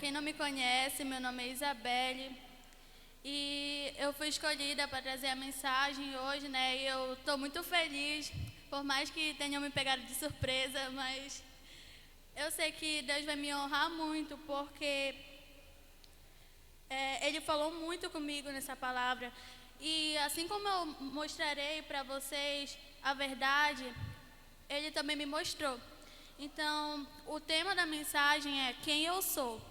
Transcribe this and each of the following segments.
quem não me conhece, meu nome é Isabelle e eu fui escolhida para trazer a mensagem hoje, né? E eu estou muito feliz, por mais que tenham me pegado de surpresa, mas eu sei que Deus vai me honrar muito, porque Ele falou muito comigo nessa palavra. E assim como eu mostrarei para vocês a verdade, Ele também me mostrou. Então, o tema da mensagem é quem eu sou.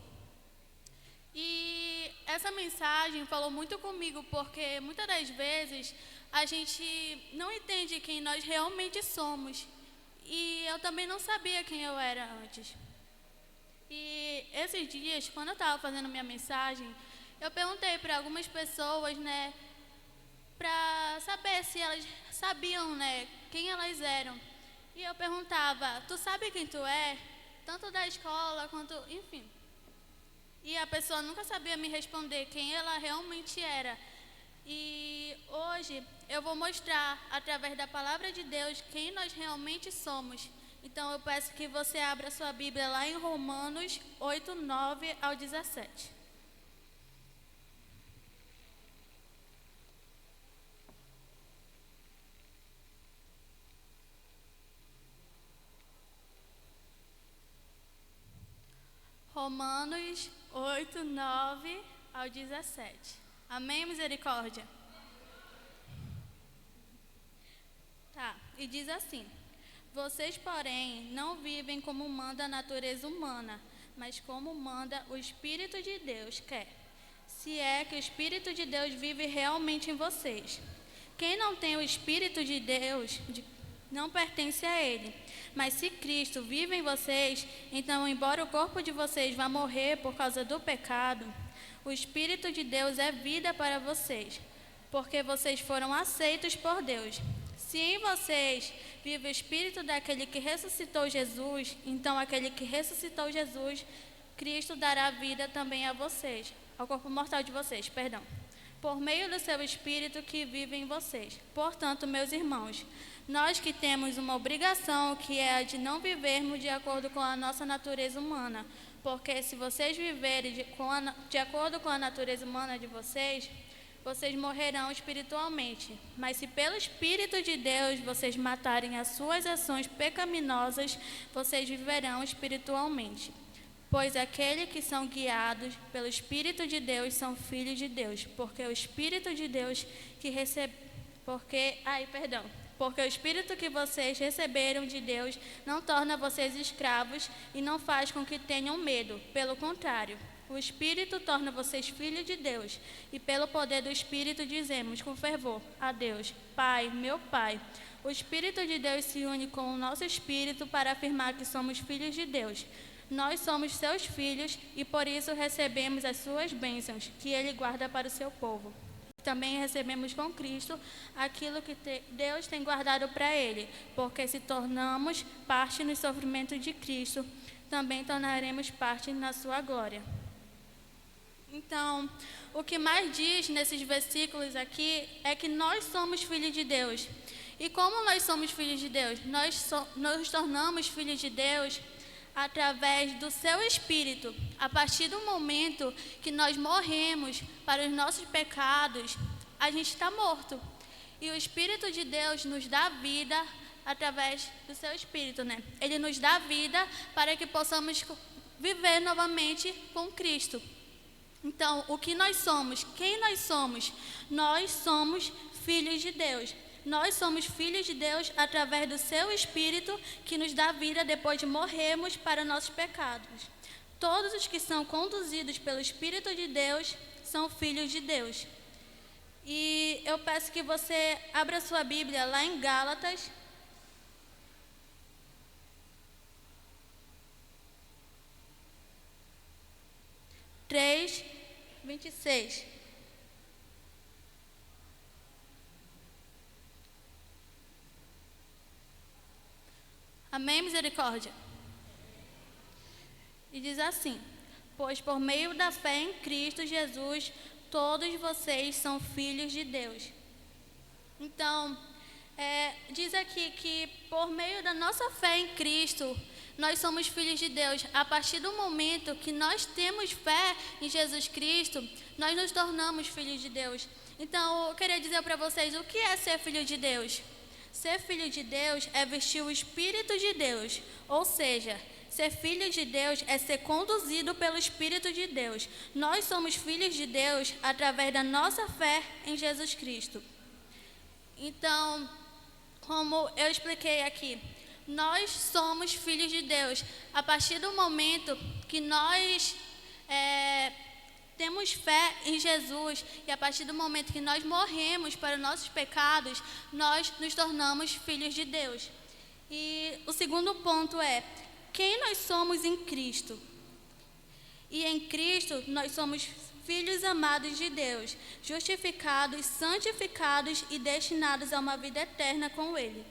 E essa mensagem falou muito comigo, porque muitas das vezes a gente não entende quem nós realmente somos. E eu também não sabia quem eu era antes. E esses dias, quando eu estava fazendo minha mensagem, eu perguntei para algumas pessoas, né, para saber se elas sabiam, né, quem elas eram. E eu perguntava, tu sabe quem tu é? Tanto da escola quanto, enfim. E a pessoa nunca sabia me responder quem ela realmente era. E hoje eu vou mostrar, através da palavra de Deus, quem nós realmente somos. Então eu peço que você abra sua Bíblia lá em Romanos 8, 9 ao 17. Romanos 8, 9 ao 17. Amém, misericórdia? Tá, e diz assim: vocês, porém, não vivem como manda a natureza humana, mas como manda o Espírito de Deus quer. Se é que o Espírito de Deus vive realmente em vocês. Quem não tem o Espírito de Deus não pertence a Ele. Mas se Cristo vive em vocês, então, embora o corpo de vocês vá morrer por causa do pecado, o Espírito de Deus é vida para vocês, porque vocês foram aceitos por Deus. Se em vocês vive o Espírito daquele que ressuscitou Jesus, então aquele que ressuscitou Jesus, Cristo dará vida também a vocês, ao corpo mortal de vocês, perdão, por meio do seu Espírito que vive em vocês. Portanto, meus irmãos, nós que temos uma obrigação, que é a de não vivermos de acordo com a nossa natureza humana, porque se vocês viverem de acordo com a natureza humana de vocês, vocês morrerão espiritualmente. Mas se pelo Espírito de Deus vocês matarem as suas ações pecaminosas, vocês viverão espiritualmente. Pois aqueles que são guiados pelo Espírito de Deus são filhos de Deus, porque o Espírito de Deus porque o Espírito que vocês receberam de Deus não torna vocês escravos e não faz com que tenham medo. Pelo contrário, o Espírito torna vocês filhos de Deus. E pelo poder do Espírito dizemos com fervor a Deus: Pai, meu Pai. O Espírito de Deus se une com o nosso Espírito para afirmar que somos filhos de Deus. Nós somos seus filhos e por isso recebemos as suas bênçãos, que Ele guarda para o seu povo. Também recebemos com Cristo aquilo que Deus tem guardado para Ele, porque se tornamos parte no sofrimento de Cristo, também tornaremos parte na sua glória. Então, o que mais diz nesses versículos aqui é que nós somos filhos de Deus. E como nós somos filhos de Deus? Nós nos tornamos filhos de Deus através do seu Espírito. A partir do momento que nós morremos para os nossos pecados, a gente está morto. E o Espírito de Deus nos dá vida através do seu Espírito, né? Ele nos dá vida para que possamos viver novamente com Cristo. Então, o que nós somos? Quem nós somos? Nós somos filhos de Deus. Nós somos filhos de Deus através do seu Espírito que nos dá vida depois de morrermos para nossos pecados. Todos os que são conduzidos pelo Espírito de Deus são filhos de Deus. E eu peço que você abra sua Bíblia lá em Gálatas. Três, 26. Amém, misericórdia? E diz assim: pois por meio da fé em Cristo Jesus, todos vocês são filhos de Deus. Então, diz aqui que por meio da nossa fé em Cristo, nós somos filhos de Deus. A partir do momento que nós temos fé em Jesus Cristo, nós nos tornamos filhos de Deus. Então, eu queria dizer para vocês, o que é ser filho de Deus? Ser filho de Deus é vestir o Espírito de Deus, ou seja, ser filho de Deus é ser conduzido pelo Espírito de Deus. Nós somos filhos de Deus através da nossa fé em Jesus Cristo. Então, como eu expliquei aqui, nós somos filhos de Deus. A partir do momento que nós temos fé em Jesus e a partir do momento que nós morremos para os nossos pecados, nós nos tornamos filhos de Deus. E o segundo ponto é, quem nós somos em Cristo? E em Cristo nós somos filhos amados de Deus, justificados, santificados e destinados a uma vida eterna com Ele.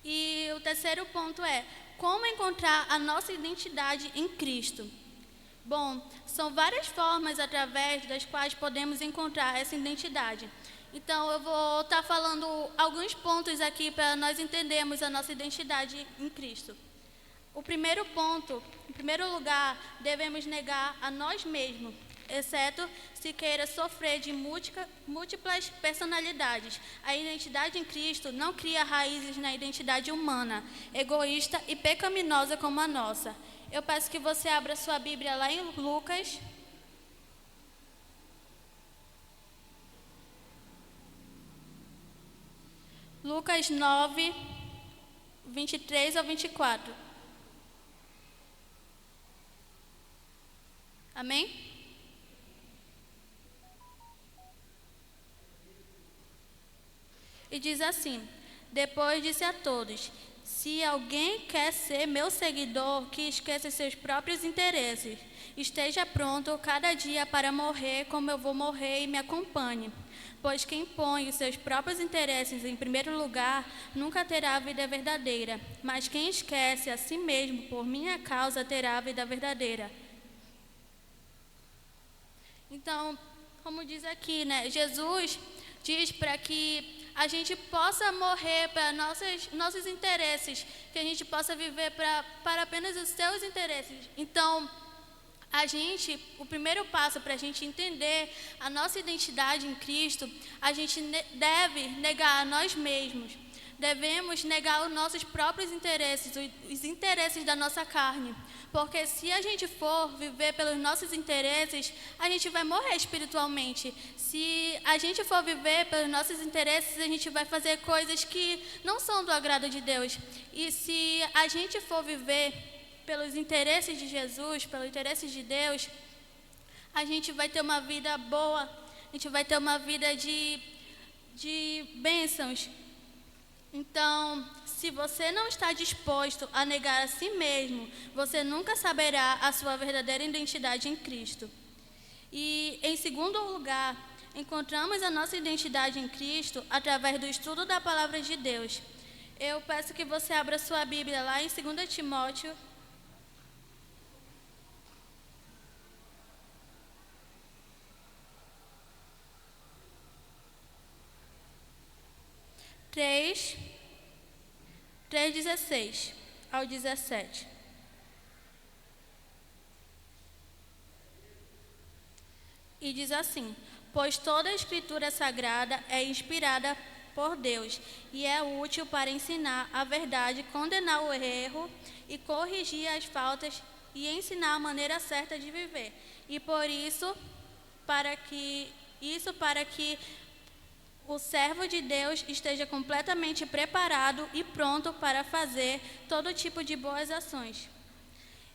E o terceiro ponto é, como encontrar a nossa identidade em Cristo? Bom, são várias formas através das quais podemos encontrar essa identidade. Então, eu vou estar falando alguns pontos aqui para nós entendermos a nossa identidade em Cristo. O primeiro ponto, em primeiro lugar, devemos negar a nós mesmos, exceto se queira sofrer de múltiplas personalidades. A identidade em Cristo não cria raízes na identidade humana, egoísta e pecaminosa como a nossa. Eu peço que você abra sua Bíblia lá em Lucas. Lucas 9, 23 ao 24. Amém? E diz assim, depois disse a todos, se alguém quer ser meu seguidor, que esqueça seus próprios interesses, esteja pronto cada dia para morrer como eu vou morrer e me acompanhe. Pois quem põe os seus próprios interesses em primeiro lugar, nunca terá a vida verdadeira, mas quem esquece a si mesmo por minha causa terá a vida verdadeira. Então, como diz aqui, né, Jesus diz para que a gente possa morrer para nossos interesses, que a gente possa viver para apenas os seus interesses. Então, o primeiro passo para a gente entender a nossa identidade em Cristo, a gente deve negar a nós mesmos. Devemos negar os nossos próprios interesses, os interesses da nossa carne. Porque se a gente for viver pelos nossos interesses, a gente vai morrer espiritualmente. Se a gente for viver pelos nossos interesses, a gente vai fazer coisas que não são do agrado de Deus. E se a gente for viver pelos interesses de Jesus, pelos interesses de Deus, a gente vai ter uma vida boa, a gente vai ter uma vida de bênçãos. Então, se você não está disposto a negar a si mesmo, você nunca saberá a sua verdadeira identidade em Cristo. E, em segundo lugar, encontramos a nossa identidade em Cristo através do estudo da Palavra de Deus. Eu peço que você abra sua Bíblia lá em 2 Timóteo. Três, 16 ao 17. E diz assim, pois toda a Escritura Sagrada é inspirada por Deus e é útil para ensinar a verdade, condenar o erro e corrigir as faltas e ensinar a maneira certa de viver. E por isso, para que o servo de Deus esteja completamente preparado e pronto para fazer todo tipo de boas ações.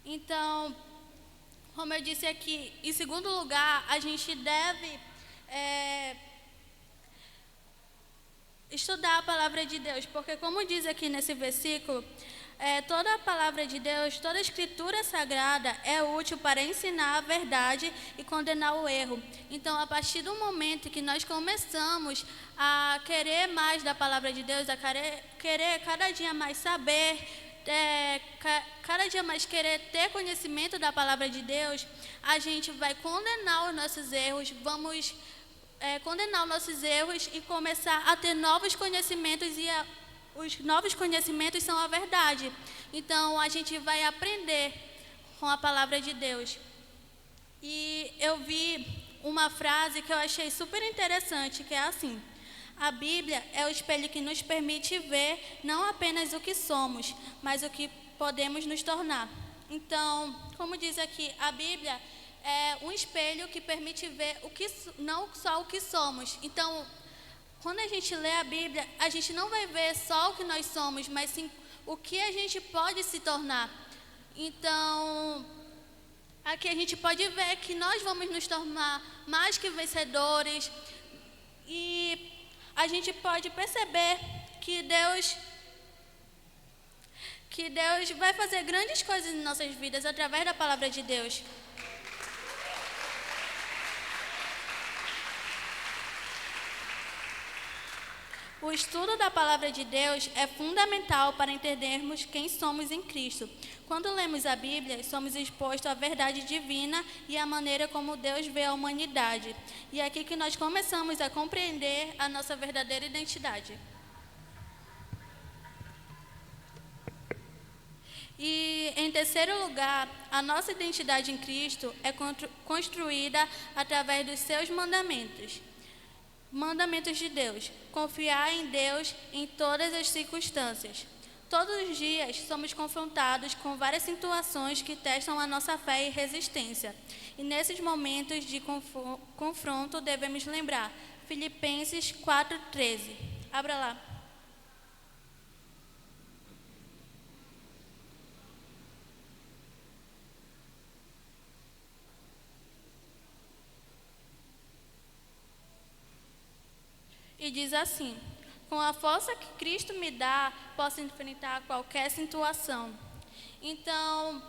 Então, como eu disse aqui, em segundo lugar, a gente deve estudar a palavra de Deus, porque como diz aqui nesse versículo, toda a palavra de Deus, toda a Escritura Sagrada é útil para ensinar a verdade e condenar o erro. Então, a partir do momento que nós começamos a querer mais da palavra de Deus, a querer cada dia mais saber, cada dia mais querer ter conhecimento da palavra de Deus, a gente vai condenar os nossos erros, vamos condenar os nossos erros e começar a ter novos conhecimentos os novos conhecimentos são a verdade. Então a gente vai aprender com a palavra de Deus. E eu vi uma frase que eu achei super interessante, que é assim: a Bíblia é o espelho que nos permite ver não apenas o que somos, mas o que podemos nos tornar. Então, como diz aqui, a Bíblia é um espelho que permite ver não só o que somos. Então, quando a gente lê a Bíblia, a gente não vai ver só o que nós somos, mas sim o que a gente pode se tornar. Então, aqui a gente pode ver que nós vamos nos tornar mais que vencedores. E a gente pode perceber que Deus vai fazer grandes coisas em nossas vidas através da palavra de Deus. O estudo da palavra de Deus é fundamental para entendermos quem somos em Cristo. Quando lemos a Bíblia, somos expostos à verdade divina e à maneira como Deus vê a humanidade. E é aqui que nós começamos a compreender a nossa verdadeira identidade. E, em terceiro lugar, a nossa identidade em Cristo é construída através dos seus mandamentos. Mandamentos de Deus. Confiar em Deus em todas as circunstâncias. Todos os dias somos confrontados com várias situações que testam a nossa fé e resistência. E nesses momentos de confronto devemos lembrar Filipenses 4:13. Abra lá. E diz assim: com a força que Cristo me dá, posso enfrentar qualquer situação. Então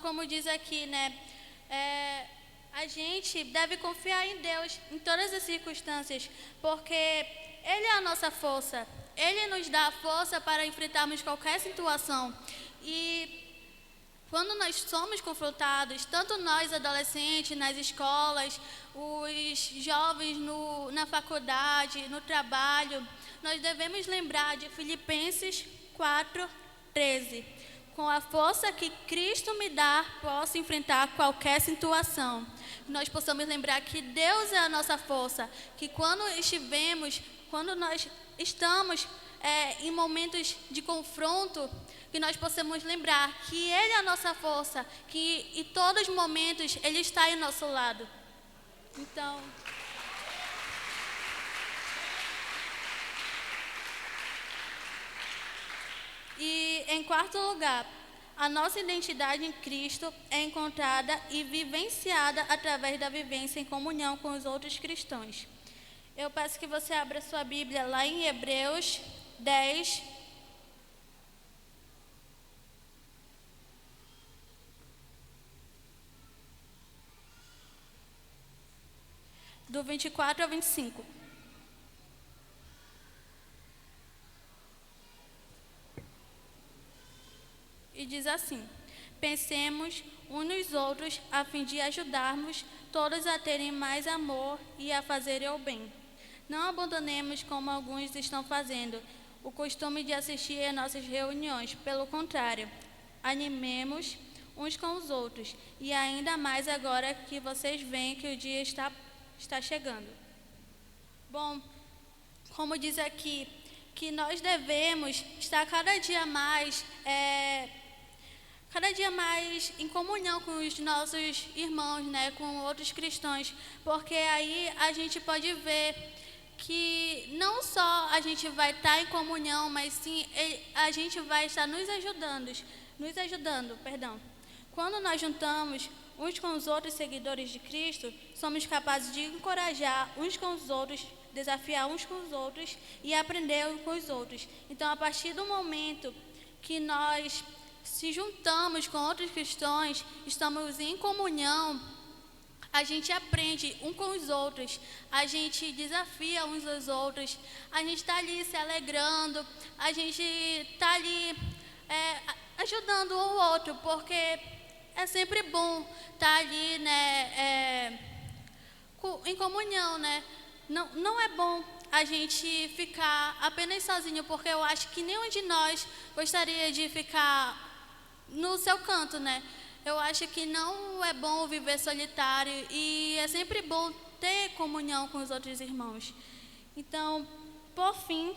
como diz aqui, a gente deve confiar em Deus em todas as circunstâncias, porque Ele é a nossa força. Ele nos dá a força para enfrentarmos qualquer situação. E quando nós somos confrontados, tanto nós adolescentes nas escolas, os jovens na faculdade, no trabalho, nós devemos lembrar de Filipenses 4:13. Com a força que Cristo me dá, posso enfrentar qualquer situação. Nós possamos lembrar que Deus é a nossa força, que quando nós estamos em momentos de confronto, que nós possamos lembrar que Ele é a nossa força, que em todos os momentos Ele está ao nosso lado. Então, e em quarto lugar, a nossa identidade em Cristo é encontrada e vivenciada através da vivência em comunhão com os outros cristãos. Eu peço que você abra sua Bíblia lá em Hebreus 10, do 24 ao 25. E diz assim: pensemos uns nos outros a fim de ajudarmos todos a terem mais amor e a fazerem o bem. Não abandonemos, como alguns estão fazendo, o costume de assistir a nossas reuniões. Pelo contrário, animemos uns com os outros, e ainda mais agora que vocês veem que o dia está chegando. Bom, como diz aqui, que nós devemos estar cada dia mais em comunhão com os nossos irmãos, com outros cristãos, porque aí a gente pode ver que não só a gente vai estar em comunhão, mas sim a gente vai estar nos ajudando. Quando nós juntamos uns com os outros seguidores de Cristo, somos capazes de encorajar uns com os outros, desafiar uns com os outros e aprender uns com os outros. Então, a partir do momento que nós se juntamos com outros cristãos, estamos em comunhão, a gente aprende uns com os outros, a gente desafia uns aos outros, a gente está ali se alegrando, a gente está ali ajudando um ao outro, porque é sempre bom estar ali, em comunhão, né? Não é bom a gente ficar apenas sozinho, porque eu acho que nenhum de nós gostaria de ficar no seu canto, né? Eu acho que não é bom viver solitário e é sempre bom ter comunhão com os outros irmãos. Então, por fim,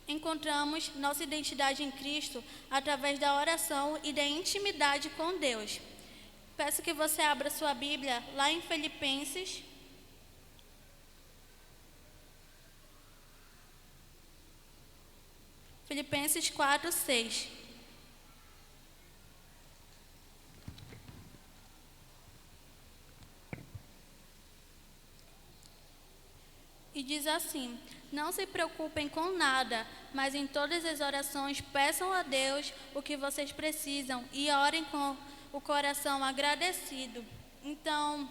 encontramos nossa identidade em Cristo através da oração e da intimidade com Deus. Peço que você abra sua Bíblia lá em Filipenses. Filipenses 4:6. E diz assim: não se preocupem com nada, mas em todas as orações peçam a Deus o que vocês precisam e orem com o coração agradecido. Então,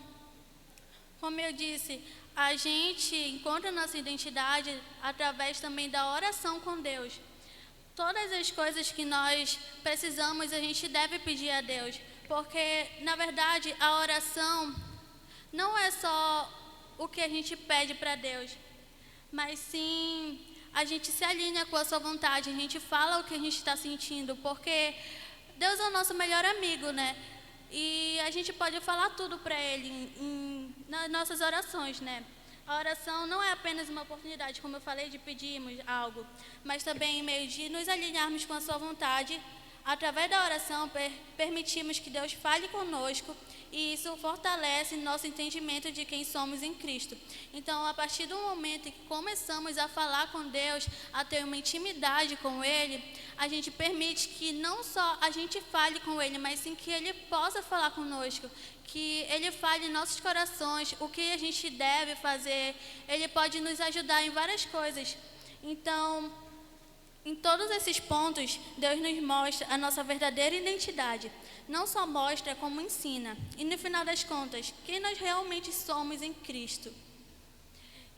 como eu disse, a gente encontra nossa identidade através também da oração com Deus. Todas as coisas que nós precisamos, a gente deve pedir a Deus, porque, na verdade, a oração não é só o que a gente pede para Deus, mas sim a gente se alinha com a sua vontade, a gente fala o que a gente está sentindo, porque Deus é o nosso melhor amigo, né? E a gente pode falar tudo para Ele nas nossas orações, né? A oração não é apenas uma oportunidade, como eu falei, de pedirmos algo, mas também em meio de nos alinharmos com a sua vontade. Através da oração, permitimos que Deus fale conosco e isso fortalece nosso entendimento de quem somos em Cristo. Então, a partir do momento em que começamos a falar com Deus, a ter uma intimidade com Ele, a gente permite que não só a gente fale com Ele, mas sim que Ele possa falar conosco, que Ele fale em nossos corações, o que a gente deve fazer. Ele pode nos ajudar em várias coisas. Então, em todos esses pontos, Deus nos mostra a nossa verdadeira identidade. Não só mostra, como ensina. E no final das contas, quem nós realmente somos em Cristo.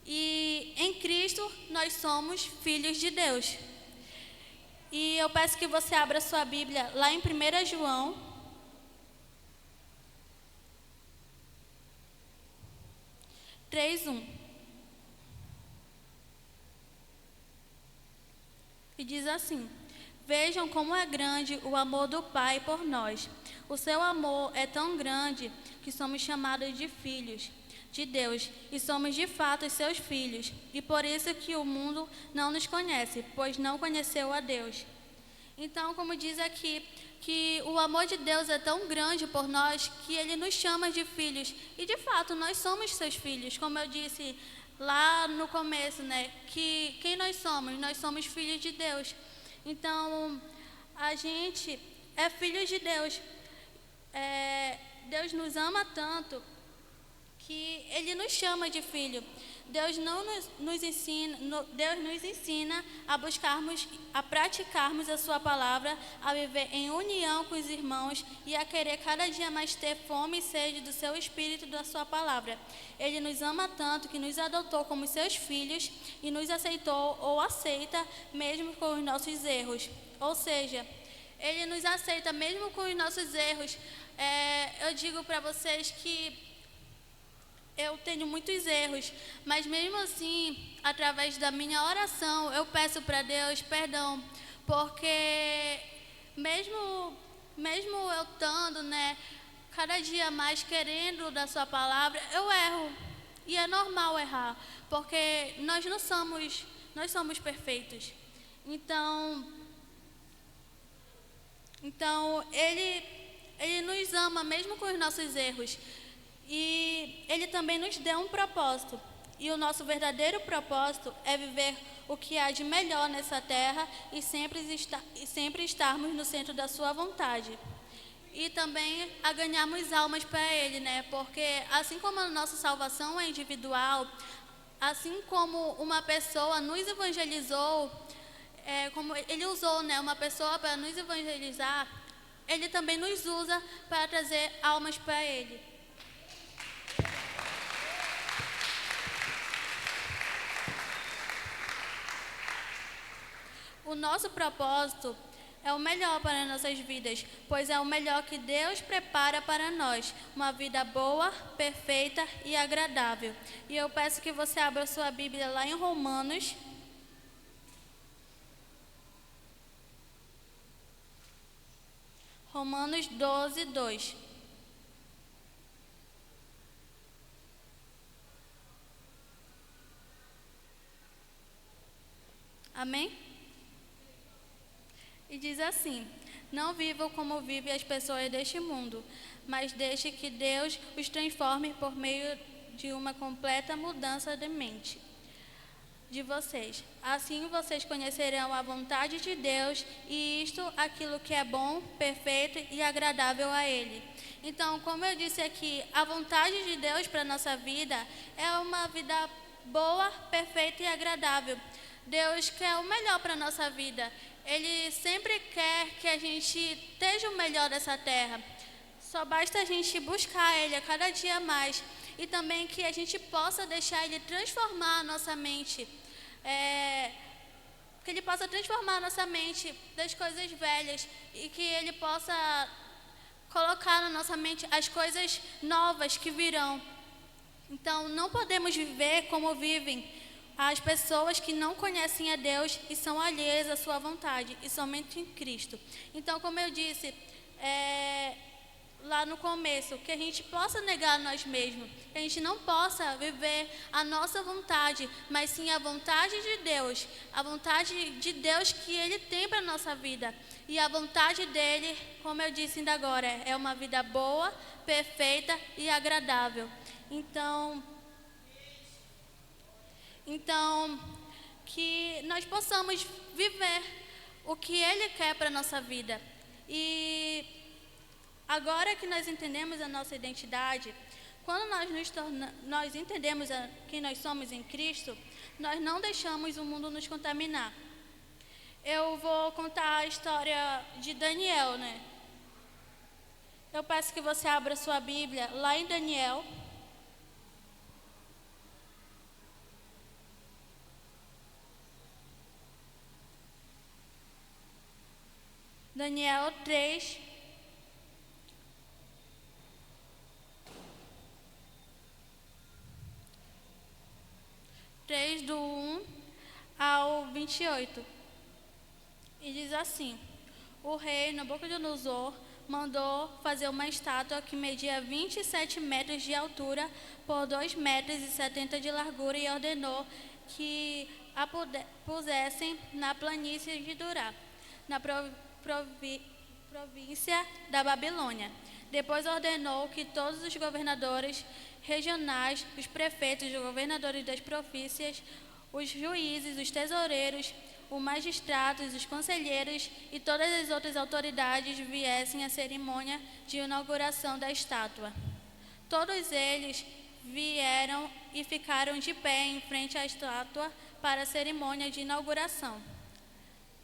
E em Cristo, nós somos filhos de Deus. E eu peço que você abra sua Bíblia lá em 1 João. E diz assim: vejam como é grande o amor do Pai por nós. O seu amor é tão grande que somos chamados de filhos de Deus e somos de fato os seus filhos. E por isso que o mundo não nos conhece, pois não conheceu a Deus. Então, como diz aqui, que o amor de Deus é tão grande por nós que Ele nos chama de filhos. E de fato, nós somos seus filhos, como eu disse lá no começo, né? Que quem nós somos? Nós somos filhos de Deus. Então, a gente é filhos de Deus. Deus nos ama tanto que Ele nos chama de filho. Deus nos ensina a buscarmos, a praticarmos a sua palavra, a viver em união com os irmãos e a querer cada dia mais ter fome e sede do seu Espírito e da sua palavra. Ele nos ama tanto que nos adotou como seus filhos e nos aceitou ou aceita mesmo com os nossos erros. Ou seja, Ele nos aceita mesmo com os nossos erros. Eu digo para vocês que eu tenho muitos erros, mas mesmo assim, através da minha oração, eu peço para Deus perdão, porque mesmo eu estando, né, cada dia mais querendo da sua palavra, eu erro. E é normal errar, porque nós somos perfeitos. Então ele nos ama mesmo com os nossos erros. E Ele também nos deu um propósito. E o nosso verdadeiro propósito é viver o que há de melhor nessa terra e sempre estarmos no centro da sua vontade. E também a ganharmos almas para Ele, né? Porque assim como a nossa salvação é individual, assim como uma pessoa nos evangelizou, como Ele usou, né, uma pessoa para nos evangelizar, Ele também nos usa para trazer almas para Ele. O nosso propósito é o melhor para nossas vidas, pois é o melhor que Deus prepara para nós, uma vida boa, perfeita e agradável. E eu peço que você abra sua Bíblia lá em Romanos. Romanos 12, 2. Amém? E diz assim: não vivam como vivem as pessoas deste mundo, mas deixe que Deus os transforme por meio de uma completa mudança de mente de vocês. Assim vocês conhecerão a vontade de Deus e isto, aquilo que é bom, perfeito e agradável a Ele. Então, como eu disse aqui, a vontade de Deus para a nossa vida é uma vida boa, perfeita e agradável. Deus quer o melhor para a nossa vida. Ele sempre quer que a gente esteja o melhor dessa terra. Só basta a gente buscar Ele a cada dia mais. E também que a gente possa deixar Ele transformar a nossa mente. Que Ele possa transformar a nossa mente das coisas velhas. E que Ele possa colocar na nossa mente as coisas novas que virão. Então, não podemos viver como vivem as pessoas que não conhecem a Deus e são alheias à sua vontade, e somente em Cristo. Então, como eu disse lá no começo, que a gente possa negar nós mesmos, que a gente não possa viver a nossa vontade, mas sim a vontade de Deus que Ele tem para a nossa vida. E a vontade dEle, como eu disse ainda agora, é uma vida boa, perfeita e agradável. Então, que nós possamos viver o que Ele quer para a nossa vida. E agora que nós entendemos a nossa identidade, quando nós entendemos quem nós somos em Cristo, nós não deixamos o mundo nos contaminar. Eu vou contar a história de Daniel, né? Eu peço que você abra sua Bíblia lá em Daniel. Daniel 3, do 1 ao 28. E diz assim: o rei Nabucodonosor mandou fazer uma estátua que media 27 metros de altura por 2 metros e 70 de largura e ordenou que a pusessem na planície de Durá, na província da Babilônia. Depois ordenou que todos os governadores regionais, os prefeitos, os governadores das províncias, os juízes, os tesoureiros, os magistrados, os conselheiros e todas as outras autoridades viessem à cerimônia de inauguração da estátua. Todos eles vieram e ficaram de pé em frente à estátua para a cerimônia de inauguração.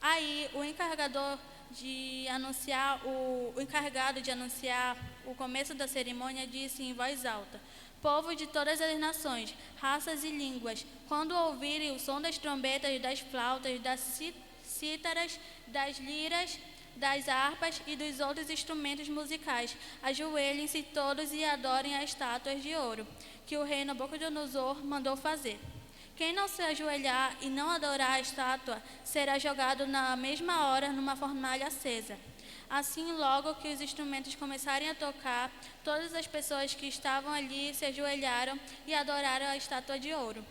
Aí o encarregado de anunciar o começo da cerimônia disse em voz alta: povo de todas as nações, raças e línguas, quando ouvirem o som das trombetas, das flautas, das cítaras, das liras, das harpas e dos outros instrumentos musicais, ajoelhem-se todos e adorem as estátuas de ouro que o rei Nabucodonosor mandou fazer. Quem não se ajoelhar e não adorar a estátua será jogado na mesma hora numa fornalha acesa. Assim, logo que os instrumentos começarem a tocar, todas as pessoas que estavam ali se ajoelharam e adoraram a estátua de ouro.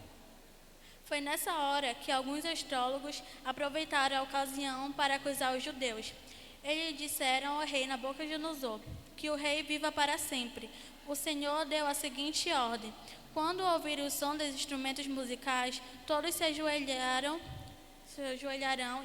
Foi nessa hora que alguns astrólogos aproveitaram a ocasião para acusar os judeus. Eles disseram ao rei Nabucodonosor: que o rei viva para sempre. O Senhor deu a seguinte ordem: quando ouvirem o som dos instrumentos musicais, todos se ajoelharão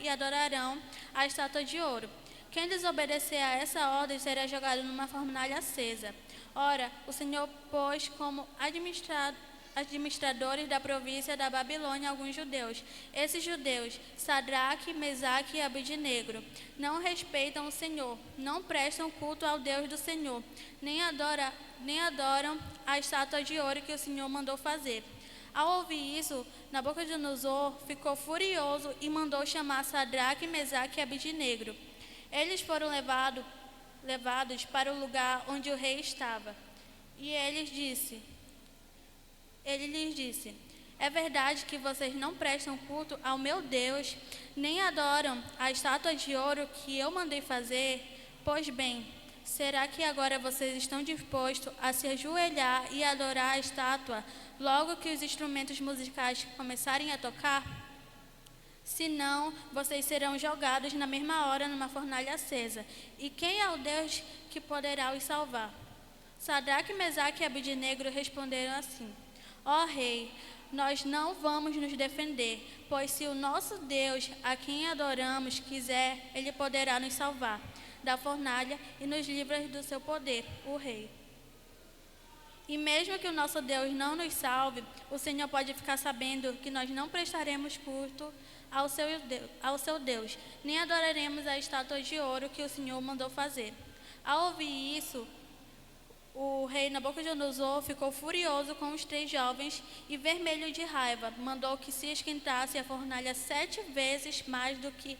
e adorarão a estátua de ouro. Quem desobedecer a essa ordem será jogado numa fornalha acesa. Ora, o Senhor pôs como administradores da província da Babilônia alguns judeus. Esses judeus, Sadraque, Mesaque e Abednego, não respeitam o Senhor, não prestam culto ao Deus do Senhor, nem adoram a estátua de ouro que o Senhor mandou fazer. Ao ouvir isso, Nabucodonosor ficou furioso e mandou chamar Sadraque, Mesaque e Abednego. Eles foram levados para o lugar onde o rei estava. E ele lhes disse: é verdade que vocês não prestam culto ao meu Deus, nem adoram a estátua de ouro que eu mandei fazer? Pois bem, será que agora vocês estão dispostos a se ajoelhar e adorar a estátua logo que os instrumentos musicais começarem a tocar? Senão, vocês serão jogados na mesma hora numa fornalha acesa. E quem é o Deus que poderá os salvar? Sadraque, Mesaque e Abednego responderam assim: ó rei, nós não vamos nos defender, pois se o nosso Deus, a quem adoramos, quiser, ele poderá nos salvar da fornalha e nos livrar do seu poder, o rei. E mesmo que o nosso Deus não nos salve, o Senhor pode ficar sabendo que nós não prestaremos culto ao seu Deus, nem adoraremos a estátua de ouro que o Senhor mandou fazer. Ao ouvir isso, o rei Nabucodonosor ficou furioso com os 3 jovens e, vermelho de raiva, mandou que se esquentasse a fornalha 7 vezes mais do que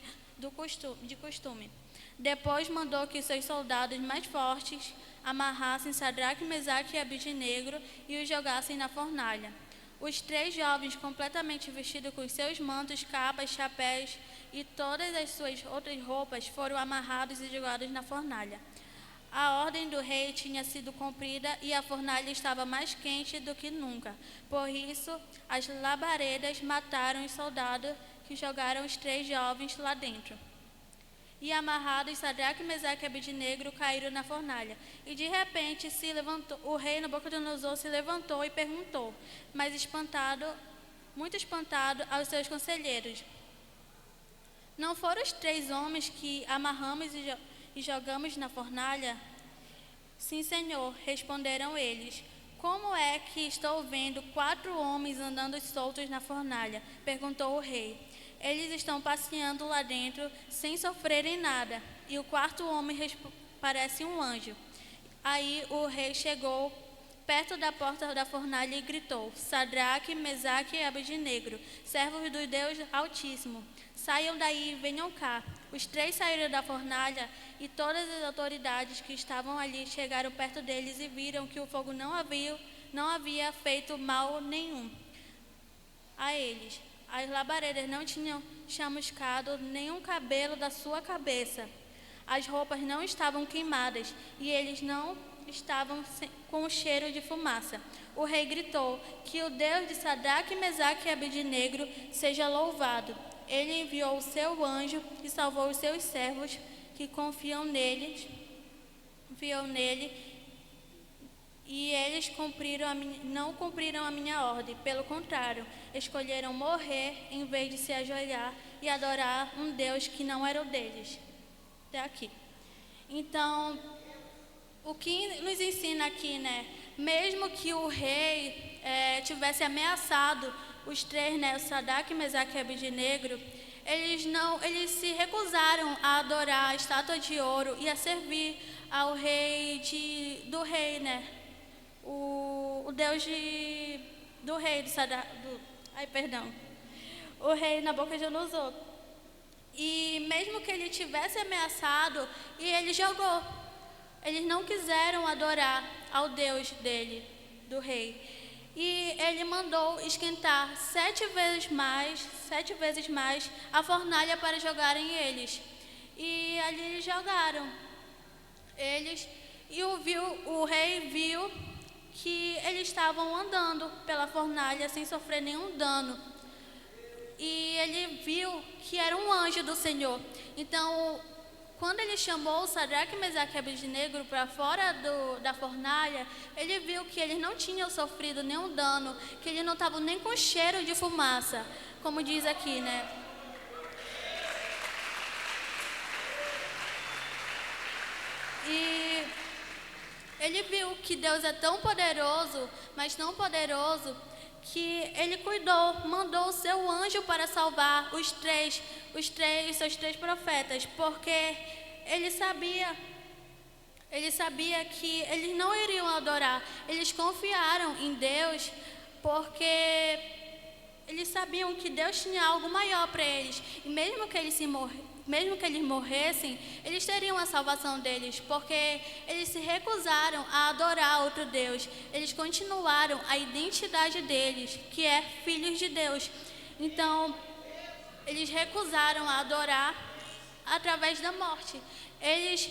de costume. Depois mandou que seus soldados mais fortes amarrassem Sadraque, Mesaque e Abednego e os jogassem na fornalha. Os 3 jovens, completamente vestidos com seus mantos, capas, chapéus e todas as suas outras roupas, foram amarrados e jogados na fornalha. A ordem do rei tinha sido cumprida e a fornalha estava mais quente do que nunca. Por isso, as labaredas mataram os soldados que jogaram os 3 jovens lá dentro. E amarrados, Sadraque, Mesaque e Abednego caíram na fornalha. E de repente o rei Nabucodonosor se levantou e perguntou, muito espantado, aos seus conselheiros: não foram os 3 homens que amarramos e jogamos na fornalha? Sim, senhor, responderam eles. Como é que estou vendo 4 homens andando soltos na fornalha? Perguntou o rei. Eles estão passeando lá dentro sem sofrerem nada. E o 4º homem parece um anjo. Aí o rei chegou perto da porta da fornalha e gritou: Sadraque, Mesaque e Abednego, servos do Deus Altíssimo, saiam daí e venham cá. Os 3 saíram da fornalha e todas as autoridades que estavam ali chegaram perto deles e viram que o fogo não havia feito mal nenhum a eles. As labaredas não tinham chamuscado nenhum cabelo da sua cabeça. As roupas não estavam queimadas e eles não estavam com o cheiro de fumaça. O rei gritou: que o Deus de Sadraque, Mesaque e Abednego seja louvado. Ele enviou o seu anjo e salvou os seus servos que confiam nele, e eles não cumpriram a minha ordem. Pelo contrário, escolheram morrer em vez de se ajoelhar e adorar um Deus que não era o deles. Até aqui. Então, o que nos ensina aqui, né? Mesmo que o rei tivesse ameaçado os 3, né, o Sadraque, Mesaque e Abednego, eles se recusaram a adorar a estátua de ouro e a servir ao rei do rei, né? O Deus do rei o rei Nabucodonosor. E mesmo que ele tivesse ameaçado, e ele jogou. Eles não quiseram adorar ao Deus dele, do rei. E ele mandou esquentar 7 vezes mais a fornalha para jogarem eles. E ali eles jogaram. O rei viu que eles estavam andando pela fornalha sem sofrer nenhum dano. E ele viu que era um anjo do Senhor. Então, quando ele chamou o Sadraque, Mesaque e Abednego para fora da fornalha, ele viu que eles não tinham sofrido nenhum dano, que eles não estavam nem com cheiro de fumaça, como diz aqui, né? E ele viu que Deus é tão poderoso, mas tão poderoso, que ele mandou o seu anjo para salvar seus 3 profetas, porque ele sabia que eles não iriam adorar. Eles confiaram em Deus, porque eles sabiam que Deus tinha algo maior para eles. E mesmo que mesmo que eles morressem, eles teriam a salvação deles, porque eles se recusaram a adorar outro Deus. Eles continuaram a identidade deles, que é filhos de Deus. Então, eles recusaram a adorar através da morte. Eles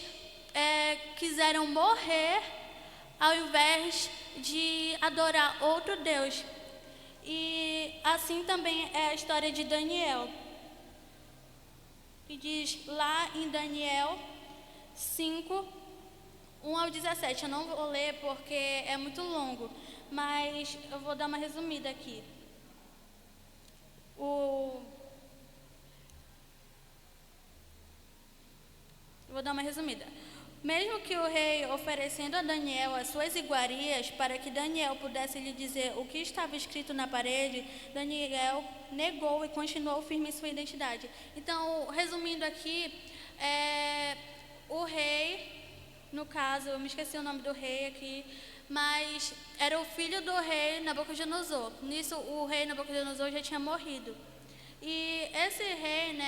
quiseram morrer ao invés de adorar outro Deus. E assim também é a história de Daniel. E diz lá em Daniel 5, 1 ao 17. Eu não vou ler porque é muito longo, mas eu vou dar uma resumida aqui. Mesmo que o rei oferecendo a Daniel as suas iguarias para que Daniel pudesse lhe dizer o que estava escrito na parede, Daniel negou e continuou firme em sua identidade. Então, resumindo aqui, o rei, no caso, eu me esqueci o nome do rei aqui, mas era o filho do rei Nabucodonosor. Nisso, o rei Nabucodonosor já tinha morrido. E esse rei,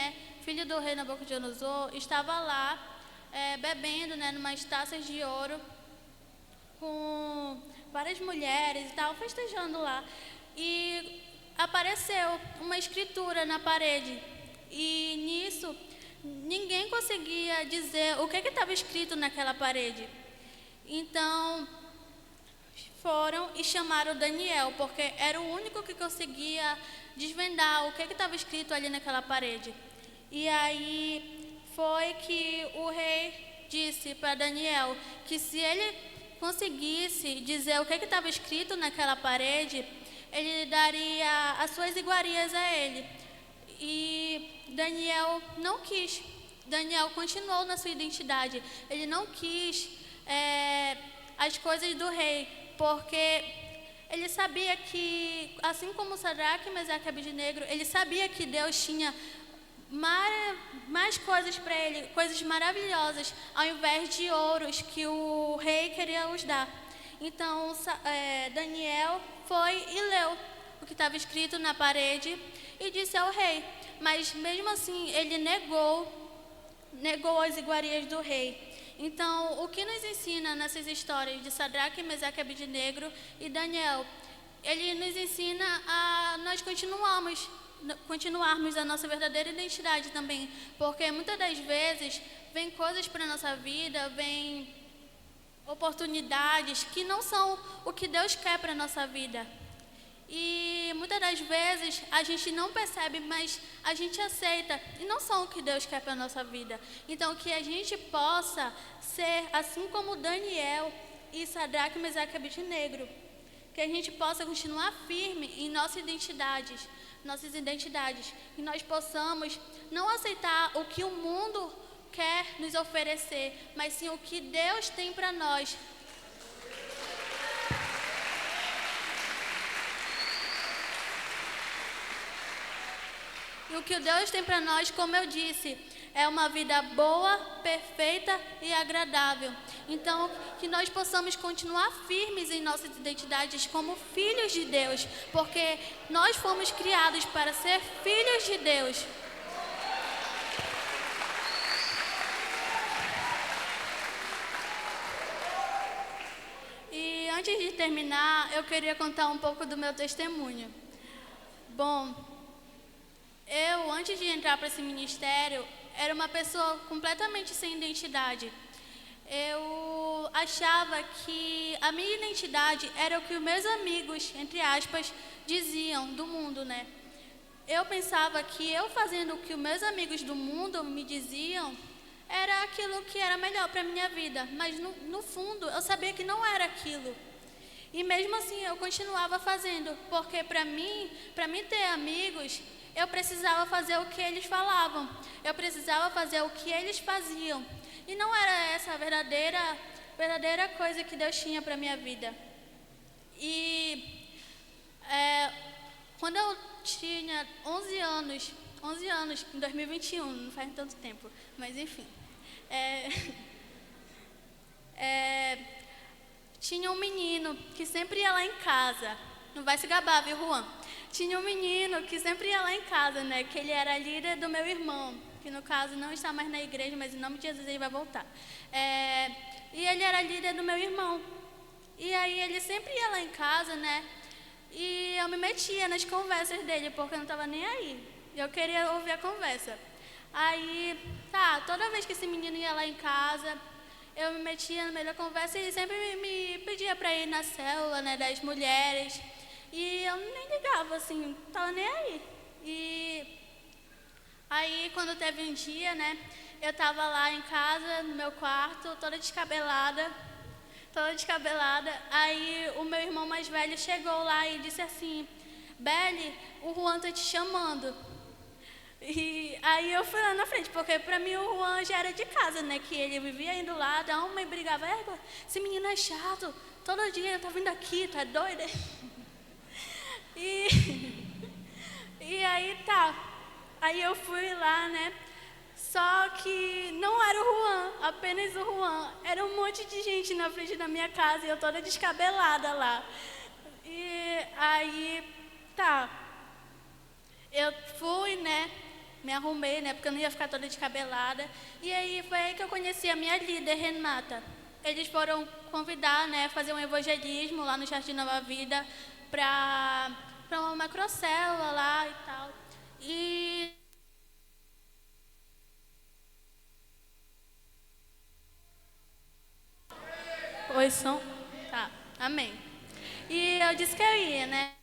filho do rei Nabucodonosor, estava lá bebendo, numas taças de ouro, com várias mulheres e tal, festejando lá. E apareceu uma escritura na parede. E nisso, ninguém conseguia dizer o que estava escrito naquela parede. Então, foram e chamaram Daniel, porque era o único que conseguia desvendar o que estava escrito ali naquela parede. E aí foi que o rei disse para Daniel que se ele conseguisse dizer o que estava escrito naquela parede, ele daria as suas iguarias a ele. E Daniel não quis. Daniel continuou na sua identidade. Ele não quis as coisas do rei, porque ele sabia que, assim como Sadraque, Mesaque e Abednego, ele sabia que Deus tinha mais coisas para ele, coisas maravilhosas, ao invés de ouros que o rei queria os dar. Então, Daniel foi e leu o que estava escrito na parede e disse ao rei. Mas, mesmo assim, ele negou as iguarias do rei. Então, o que nos ensina nessas histórias de Sadraque, Mesaque, Abednego e Daniel? Ele nos ensina a nós continuarmos a nossa verdadeira identidade também, porque muitas das vezes vem coisas para a nossa vida, vem oportunidades que não são o que Deus quer para a nossa vida. E muitas das vezes a gente não percebe, mas a gente aceita, e não são o que Deus quer para a nossa vida. Então, que a gente possa ser assim como Daniel e Sadraque, Mesaque e Abednego, que a gente possa continuar firme em nossas identidades, que nós possamos não aceitar o que o mundo quer nos oferecer, mas sim o que Deus tem para nós. E o que Deus tem para nós, como eu disse, é uma vida boa, perfeita e agradável. Então, que nós possamos continuar firmes em nossas identidades como filhos de Deus, porque nós fomos criados para ser filhos de Deus. E antes de terminar, eu queria contar um pouco do meu testemunho. Bom, eu, antes de entrar para esse ministério, era uma pessoa completamente sem identidade. Eu achava que a minha identidade era o que os meus amigos, entre aspas, diziam do mundo, Eu pensava que eu fazendo o que os meus amigos do mundo me diziam era aquilo que era melhor para a minha vida, mas no fundo eu sabia que não era aquilo. E mesmo assim eu continuava fazendo, porque para mim ter amigos, eu precisava fazer o que eles falavam, eu precisava fazer o que eles faziam. E não era essa a verdadeira coisa que Deus tinha para a minha vida. E quando eu tinha 11 anos, em 2021, não faz tanto tempo, mas enfim. Tinha um menino que sempre ia lá em casa. Não vai se gabar, viu, Juan? Tinha um menino que sempre ia lá em casa, que ele era líder do meu irmão. que no caso não está mais na igreja, mas em nome de Jesus ele vai voltar. E ele era líder do meu irmão. E aí ele sempre ia lá em casa, né? E eu me metia nas conversas dele, porque eu não estava nem aí. Eu queria ouvir a conversa. Aí, toda vez que esse menino ia lá em casa, eu me metia no meio da conversa e ele sempre me pedia para ir na célula, né, das mulheres. E eu nem ligava, assim, não estava nem aí. E aí, quando teve um dia, né, eu estava lá em casa, no meu quarto, toda descabelada. Aí o meu irmão mais velho chegou lá e disse assim: Beli, o Juan tá te chamando. E aí eu fui lá na frente, porque pra mim o Juan já era de casa, né? Que ele vivia indo lá, da uma e brigava: esse menino é chato, todo dia tá vindo aqui, tá doido? E aí aí eu fui lá, né? Só que não era o Juan, apenas o Juan. Era um monte de gente na frente da minha casa e eu toda descabelada lá. E aí, eu fui, né? Me arrumei, né? Porque eu não ia ficar toda descabelada. E aí foi aí que eu conheci a minha líder, Renata. Eles foram convidar, né? Fazer um evangelismo lá no Jardim Nova Vida para uma macrocélula lá e tal. E oi, som? Tá, amém. E eu disse que eu ia, né?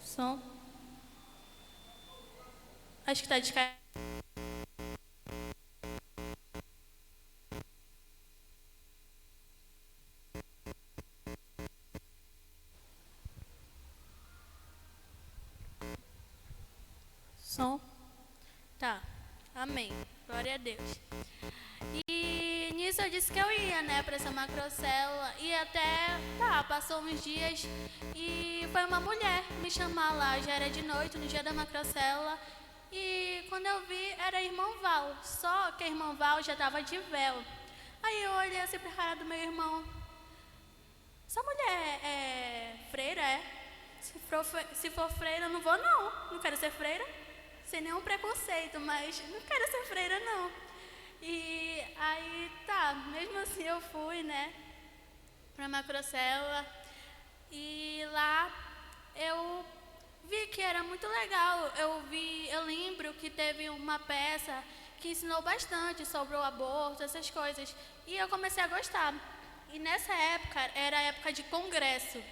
Som. Acho que tá descarregado. Som. Tá, amém. Glória a Deus. E nisso eu disse que eu ia, né, pra essa macrocélula. E até, passou uns dias e foi uma mulher me chamar lá. Já era de noite, no dia da macrocélula. E quando eu vi, era a irmã Val. Só que a irmã Val já estava de véu. Aí eu olhei assim pra cara do meu irmão. Essa mulher é freira, é? Se for freira, eu não vou não. Não quero ser freira. Sem nenhum preconceito, mas não quero ser freira não. E aí, mesmo assim eu fui, né, pra macrocélula. E lá eu vi que era muito legal. Eu lembro que teve uma peça que ensinou bastante sobre o aborto, essas coisas. E eu comecei a gostar. E nessa época, era a época de congresso.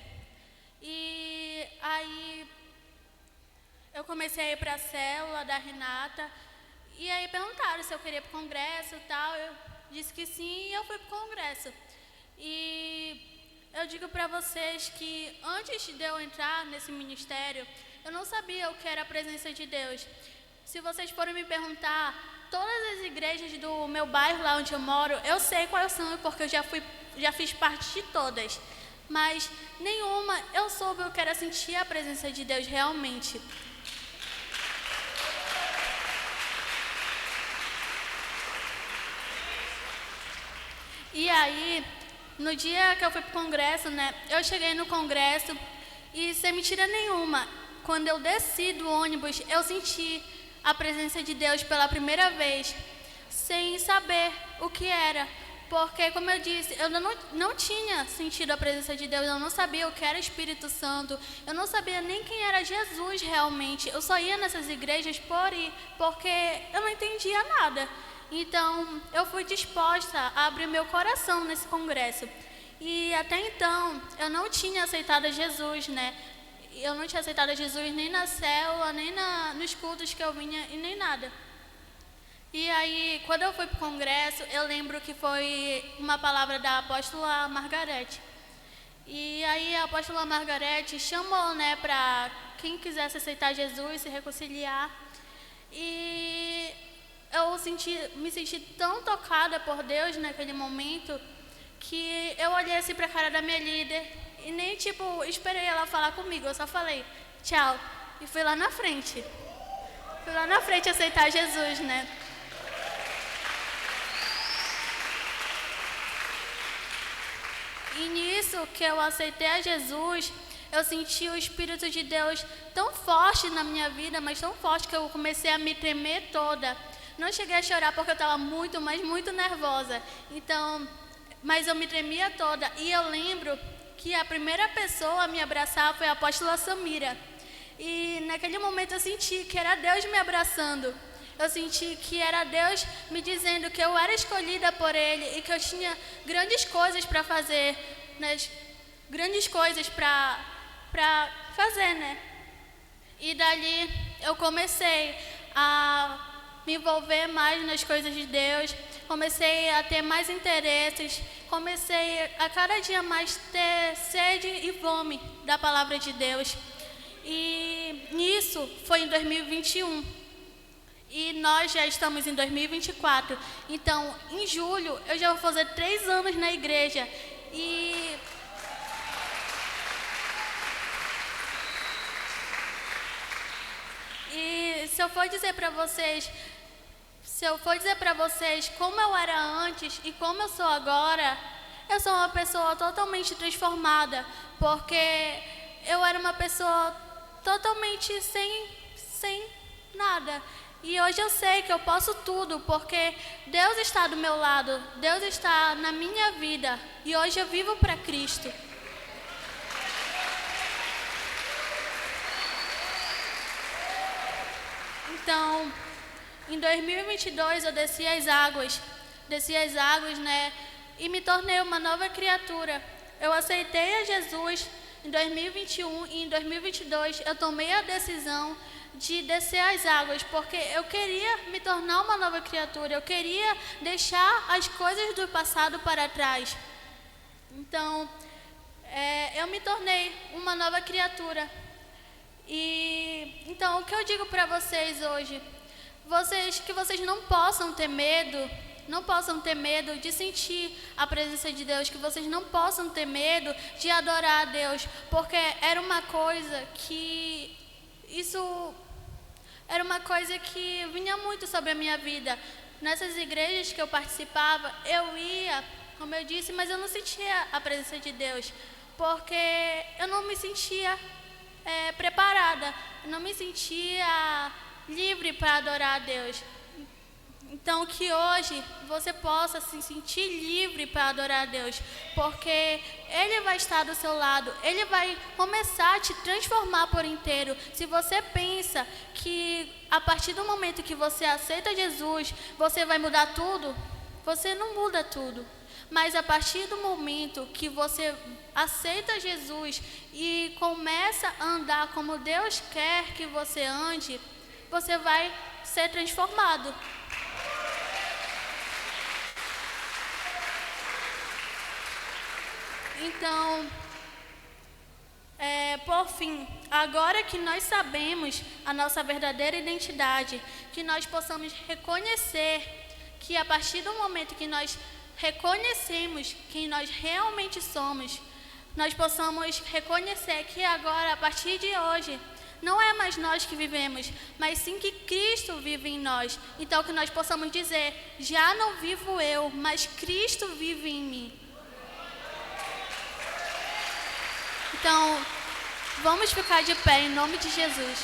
E aí eu comecei a ir para a célula da Renata. E aí perguntaram se eu queria ir para o congresso e tal. Eu disse que sim e eu fui para o congresso. E eu digo para vocês que antes de eu entrar nesse ministério, eu não sabia o que era a presença de Deus. Se vocês forem me perguntar, todas as igrejas do meu bairro, lá onde eu moro, eu sei quais são, porque eu já fiz parte de todas. Mas nenhuma eu soube o que era sentir a presença de Deus realmente. E aí, no dia que eu fui pro congresso, né, eu cheguei no congresso e, sem mentira nenhuma, quando eu desci do ônibus, eu senti a presença de Deus pela primeira vez, sem saber o que era. Porque, como eu disse, eu não tinha sentido a presença de Deus, eu não sabia o que era Espírito Santo, eu não sabia nem quem era Jesus realmente. Eu só ia nessas igrejas por ir, porque eu não entendia nada. Então, eu fui disposta a abrir meu coração nesse congresso. E até então, eu não tinha aceitado Jesus, né? Eu não tinha aceitado Jesus nem na célula, nem nos cultos que eu vinha e nem nada. E aí, quando eu fui para o congresso, eu lembro que foi uma palavra da apóstola Margarete. E aí a apóstola Margarete chamou, né, para quem quisesse aceitar Jesus, se reconciliar. E eu me senti tão tocada por Deus naquele momento que eu olhei assim para a cara da minha líder e nem, esperei ela falar comigo. Eu só falei, tchau, e fui lá na frente. Fui lá na frente aceitar Jesus, né? E nisso que eu aceitei a Jesus, eu senti o Espírito de Deus tão forte na minha vida, mas tão forte que eu comecei a me tremer toda. Não cheguei a chorar porque eu estava muito, mas muito nervosa. Então, mas eu me tremia toda. E eu lembro que a primeira pessoa a me abraçar foi a apóstola Samira. E naquele momento eu senti que era Deus me abraçando. Eu senti que era Deus me dizendo que eu era escolhida por Ele e que eu tinha grandes coisas para fazer, grandes coisas para fazer, né? E dali eu comecei a me envolver mais nas coisas de Deus, comecei a ter mais interesses, comecei a cada dia mais ter sede e fome da palavra de Deus. E isso foi em 2021. E nós já estamos em 2024. Então, em julho, eu já vou fazer 3 anos na igreja. E se eu for dizer para vocês, como eu era antes e como eu sou agora, eu sou uma pessoa totalmente transformada, porque eu era uma pessoa totalmente sem nada. E hoje eu sei que eu posso tudo, porque Deus está do meu lado, Deus está na minha vida, e hoje eu vivo para Cristo. Então, em 2022 eu desci as águas, né, e me tornei uma nova criatura. Eu aceitei a Jesus em 2021 e em 2022 eu tomei a decisão de descer as águas, porque eu queria me tornar uma nova criatura, eu queria deixar as coisas do passado para trás. Então, eu me tornei uma nova criatura. E então, o que eu digo para vocês hoje? Que vocês não possam ter medo de sentir a presença de Deus, que vocês não possam ter medo de adorar a Deus, porque era uma coisa que vinha muito sobre a minha vida. Nessas igrejas que eu participava, eu ia, como eu disse, mas eu não sentia a presença de Deus, porque eu não me sentia preparada, eu não me sentia livre para adorar a Deus. Então, que hoje você possa se sentir livre para adorar a Deus, porque Ele vai estar do seu lado, Ele vai começar a te transformar por inteiro. Se você pensa que a partir do momento que você aceita Jesus, você vai mudar tudo, você não muda tudo. Mas a partir do momento que você aceita Jesus e começa a andar como Deus quer que você ande, você vai ser transformado. Então, por fim, agora que nós sabemos a nossa verdadeira identidade, que nós possamos reconhecer que a partir do momento que nós reconhecemos quem nós realmente somos, nós possamos reconhecer que agora, a partir de hoje, não é mais nós que vivemos, mas sim que Cristo vive em nós. Então, que nós possamos dizer, já não vivo eu, mas Cristo vive em mim. Então, vamos ficar de pé em nome de Jesus.